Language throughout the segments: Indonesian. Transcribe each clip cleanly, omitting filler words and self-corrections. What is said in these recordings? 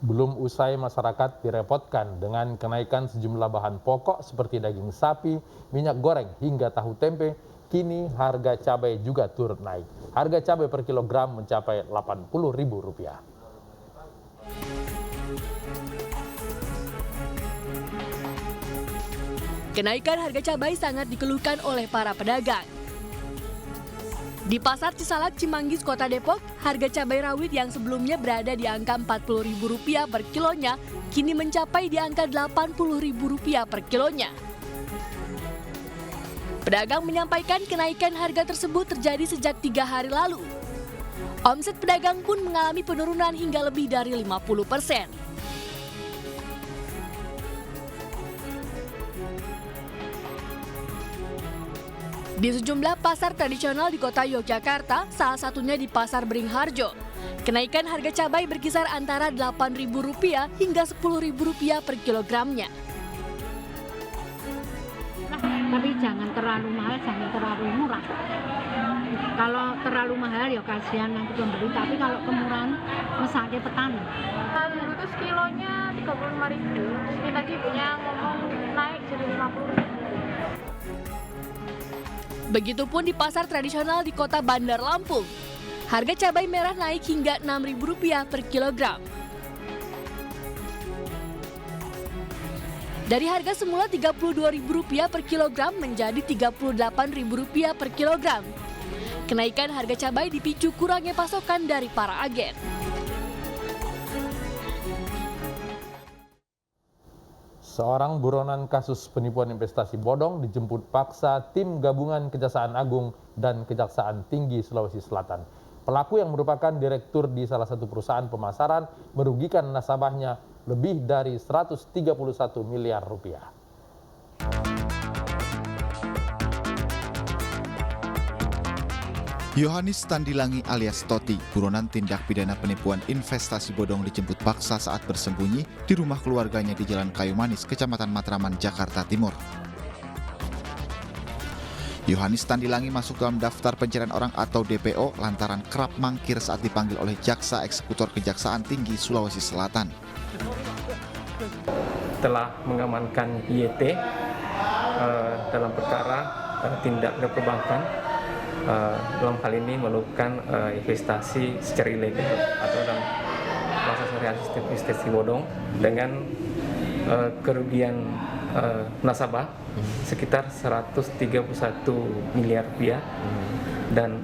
Belum usai masyarakat direpotkan dengan kenaikan sejumlah bahan pokok seperti daging sapi, minyak goreng hingga tahu tempe, kini harga cabai juga turut naik. Harga cabai per kilogram mencapai Rp80.000. Kenaikan harga cabai sangat dikeluhkan oleh para pedagang. Di Pasar Cisalak, Cimanggis, Kota Depok, harga cabai rawit yang sebelumnya berada di angka Rp40.000 per kilonya, kini mencapai di angka Rp80.000 per kilonya. Pedagang menyampaikan kenaikan harga tersebut terjadi sejak 3 hari lalu. Omset pedagang pun mengalami penurunan hingga lebih dari 50%. Di sejumlah pasar tradisional di kota Yogyakarta, salah satunya di Pasar Beringharjo, kenaikan harga cabai berkisar antara Rp8.000 hingga Rp10.000 per kilogramnya. Tapi jangan terlalu mahal, jangan terlalu murah. Kalau terlalu mahal ya kasihan nanti pembeli, tapi kalau kemurahan mesake petani. Dulu itu kilonya Rp35.000, ini tadi ibunya ngomong naik jadi Rp50.000. Begitupun di pasar tradisional di kota Bandar Lampung. Harga cabai merah naik hingga Rp6.000 per kilogram. Dari harga semula Rp32.000 per kilogram menjadi Rp38.000 per kilogram. Kenaikan harga cabai dipicu kurangnya pasokan dari para agen. Seorang buronan kasus penipuan investasi bodong dijemput paksa tim gabungan Kejaksaan Agung dan Kejaksaan Tinggi Sulawesi Selatan. Pelaku yang merupakan direktur di salah satu perusahaan pemasaran merugikan nasabahnya lebih dari Rp131 miliar. Yohanis Tandilangi alias Toti, buronan tindak pidana penipuan investasi bodong dijemput paksa saat bersembunyi di rumah keluarganya di Jalan Kayu Manis, Kecamatan Matraman, Jakarta Timur. Yohanis Tandilangi masuk dalam daftar pencarian orang atau DPO lantaran kerap mangkir saat dipanggil oleh Jaksa Eksekutor Kejaksaan Tinggi Sulawesi Selatan. Telah mengamankan YT dalam perkara tindak pidana perbankan. Dalam hal ini melakukan investasi secara ilegal atau dalam bahasa syariah investasi bodong dengan kerugian nasabah sekitar Rp131 miliar dan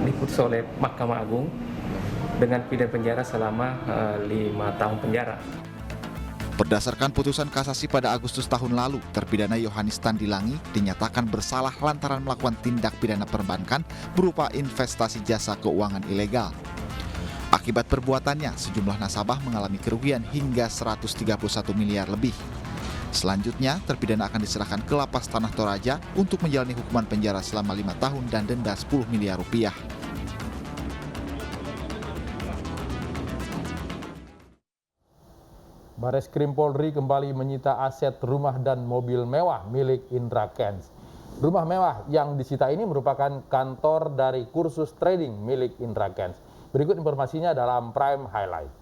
diputus oleh Mahkamah Agung dengan pidana penjara selama 5 tahun penjara. Berdasarkan putusan kasasi pada Agustus tahun lalu, terpidana Yohanis Tandilangi dinyatakan bersalah lantaran melakukan tindak pidana perbankan berupa investasi jasa keuangan ilegal. Akibat perbuatannya, sejumlah nasabah mengalami kerugian hingga Rp131 miliar lebih. Selanjutnya, terpidana akan diserahkan ke Lapas Tanah Toraja untuk menjalani hukuman penjara selama 5 tahun dan denda Rp10 miliar. Bareskrim Polri kembali menyita aset rumah dan mobil mewah milik Indra Kents. Rumah mewah yang disita ini merupakan kantor dari kursus trading milik Indra Kents. Berikut informasinya dalam Prime Highlight.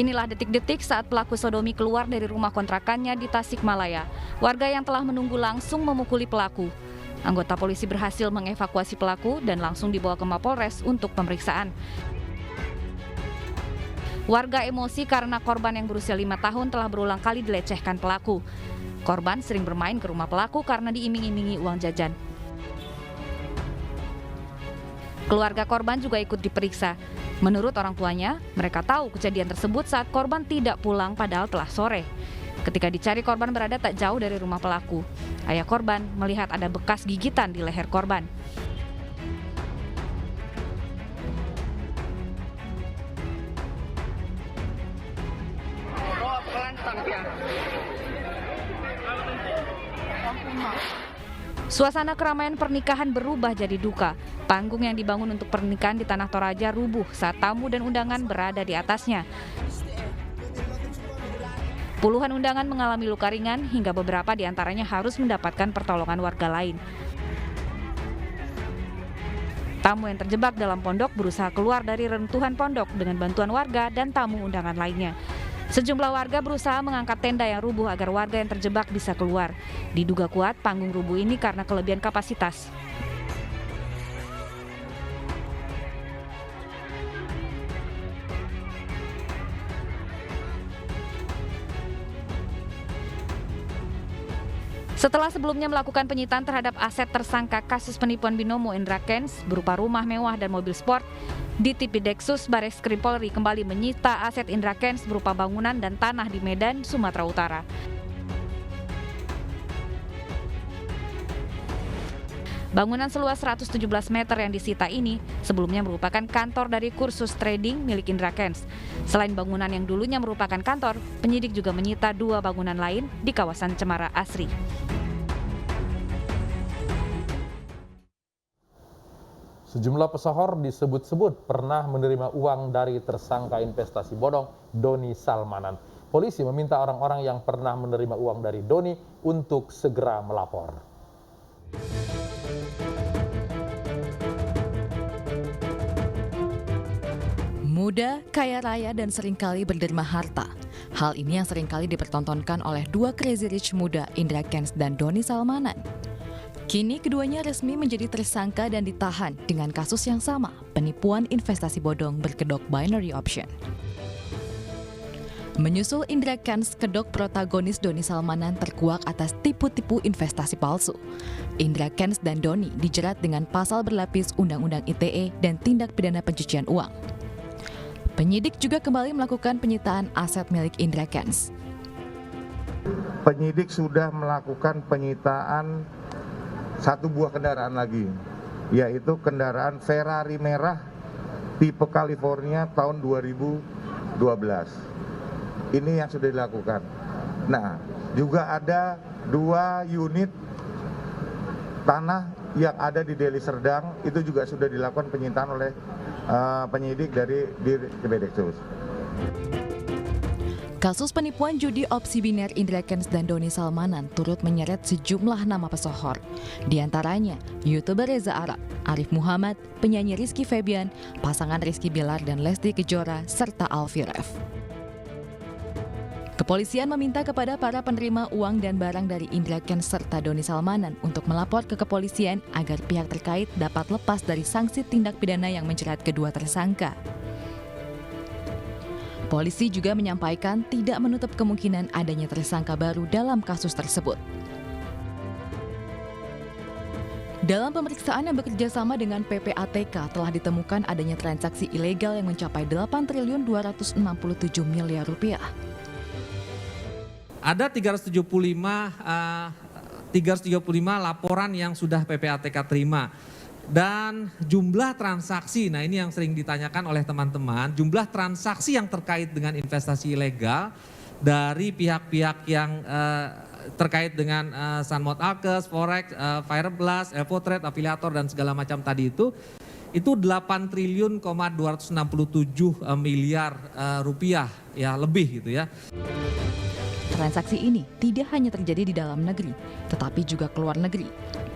Inilah detik-detik saat pelaku sodomi keluar dari rumah kontrakannya di Tasikmalaya. Warga yang telah menunggu langsung memukuli pelaku. Anggota polisi berhasil mengevakuasi pelaku dan langsung dibawa ke Mapolres untuk pemeriksaan. Warga emosi karena korban yang berusia 5 tahun telah berulang kali dilecehkan pelaku. Korban sering bermain ke rumah pelaku karena diiming-imingi uang jajan. Keluarga korban juga ikut diperiksa. Menurut orang tuanya, mereka tahu kejadian tersebut saat korban tidak pulang padahal telah sore. Ketika dicari, korban berada tak jauh dari rumah pelaku. Ayah korban melihat ada bekas gigitan di leher korban. Suasana keramaian pernikahan berubah jadi duka. Panggung yang dibangun untuk pernikahan di Tanah Toraja rubuh saat tamu dan undangan berada di atasnya. Puluhan undangan mengalami luka ringan hingga beberapa di antaranya harus mendapatkan pertolongan warga lain. Tamu yang terjebak dalam pondok berusaha keluar dari reruntuhan pondok dengan bantuan warga dan tamu undangan lainnya. Sejumlah warga berusaha mengangkat tenda yang rubuh agar warga yang terjebak bisa keluar. Diduga kuat panggung rubuh ini karena kelebihan kapasitas. Setelah sebelumnya melakukan penyitaan terhadap aset tersangka kasus penipuan binomo Indra Kents berupa rumah mewah dan mobil sport, Ditipideksus Bareskrim Polri kembali menyita aset Indra Kents berupa bangunan dan tanah di Medan, Sumatera Utara. Bangunan seluas 117 meter yang disita ini sebelumnya merupakan kantor dari kursus trading milik Indra Kents. Selain bangunan yang dulunya merupakan kantor, penyidik juga menyita 2 bangunan lain di kawasan Cemara Asri. Sejumlah pesohor disebut-sebut pernah menerima uang dari tersangka investasi bodong Doni Salmanan. Polisi meminta orang-orang yang pernah menerima uang dari Doni untuk segera melapor. Muda, kaya raya, dan seringkali berderma harta. Hal ini yang seringkali dipertontonkan oleh 2 crazy rich muda, Indra Kents dan Doni Salmanan. Kini keduanya resmi menjadi tersangka dan ditahan dengan kasus yang sama, penipuan investasi bodong berkedok binary option. Menyusul Indra Kents, kedok protagonis Doni Salmanan terkuak atas tipu-tipu investasi palsu. Indra Kents dan Doni dijerat dengan pasal berlapis Undang-Undang ITE dan tindak pidana pencucian uang. Penyidik juga kembali melakukan penyitaan aset milik Indra Kents. Penyidik sudah melakukan penyitaan 1 buah kendaraan lagi, yaitu kendaraan Ferrari merah tipe California tahun 2012. Ini yang sudah dilakukan. Nah, juga ada 2 unit tanah yang ada di Deli Serdang, itu juga sudah dilakukan penyitaan oleh penyidik dari Ditipideksus. Kasus penipuan judi opsi biner Indra Kents dan Doni Salmanan turut menyeret sejumlah nama pesohor. Di antaranya, YouTuber Reza Arab, Arif Muhammad, penyanyi Rizky Febian, pasangan Rizky Bilar dan Lesti Kejora, serta Alfie Rev. Kepolisian meminta kepada para penerima uang dan barang dari Indra Kents serta Doni Salmanan untuk melapor ke kepolisian agar pihak terkait dapat lepas dari sanksi tindak pidana yang menjerat kedua tersangka. Polisi juga menyampaikan tidak menutup kemungkinan adanya tersangka baru dalam kasus tersebut. Dalam pemeriksaan yang bekerja sama dengan PPATK telah ditemukan adanya transaksi ilegal yang mencapai 8.267 miliar rupiah. Ada 375 laporan yang sudah PPATK terima. Dan jumlah transaksi, nah ini yang sering ditanyakan oleh teman-teman, jumlah transaksi yang terkait dengan investasi ilegal dari pihak-pihak yang terkait dengan Sunmode Alkes, Forex, Fireblast, Evotrade, afiliator dan segala macam tadi itu 8.267 miliar rupiah ya lebih gitu ya. Transaksi ini tidak hanya terjadi di dalam negeri, tetapi juga keluar negeri.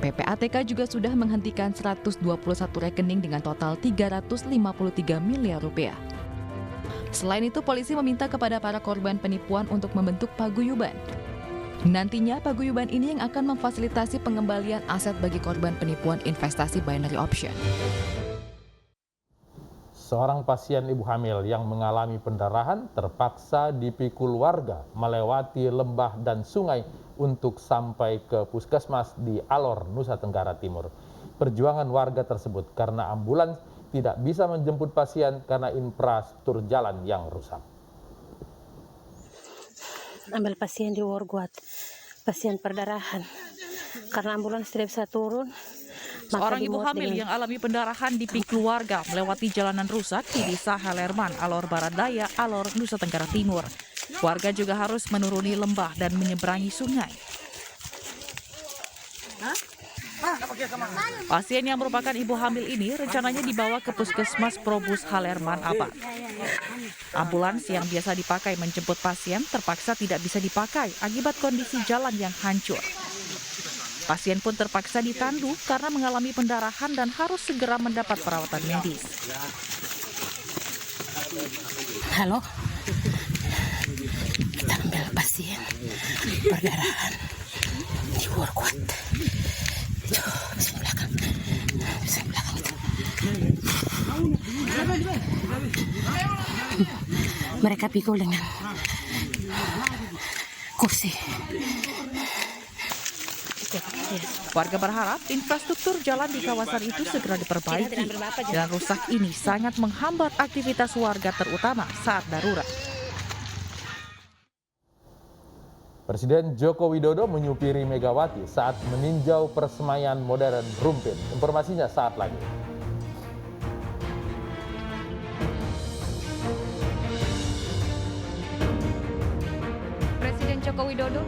PPATK juga sudah menghentikan 121 rekening dengan total 353 miliar rupiah. Selain itu, polisi meminta kepada para korban penipuan untuk membentuk paguyuban. Nantinya, paguyuban ini yang akan memfasilitasi pengembalian aset bagi korban penipuan investasi binary option. Seorang pasien ibu hamil yang mengalami pendarahan terpaksa dipikul warga melewati lembah dan sungai untuk sampai ke puskesmas di Alor, Nusa Tenggara Timur. Perjuangan warga tersebut karena ambulans tidak bisa menjemput pasien karena infrastruktur jalan yang rusak. Ambil pasien di Worguat, pasien perdarahan. Karena ambulans tidak bisa turun. Seorang ibu hamil yang alami pendarahan dipikul warga melewati jalanan rusak di Desa Halerman, Alor Barat Daya, Alor, Nusa Tenggara Timur. Warga juga harus menuruni lembah dan menyeberangi sungai. Pasien yang merupakan ibu hamil ini rencananya dibawa ke Puskesmas Probus Halerman Abad. Ambulans yang biasa dipakai menjemput pasien terpaksa tidak bisa dipakai akibat kondisi jalan yang hancur. Pasien pun terpaksa ditandu karena mengalami pendarahan dan harus segera mendapat perawatan medis. Halo, kita ambil pasien perdarahan di Workuat. Bisa belakang itu. Mereka pikul dengan kursi. Warga berharap infrastruktur jalan di kawasan itu segera diperbaiki. Jalan rusak ini sangat menghambat aktivitas warga terutama saat darurat. Presiden Joko Widodo menyupiri Megawati saat meninjau persemaian modern Rumpin. Informasinya saat lagi. Presiden Joko Widodo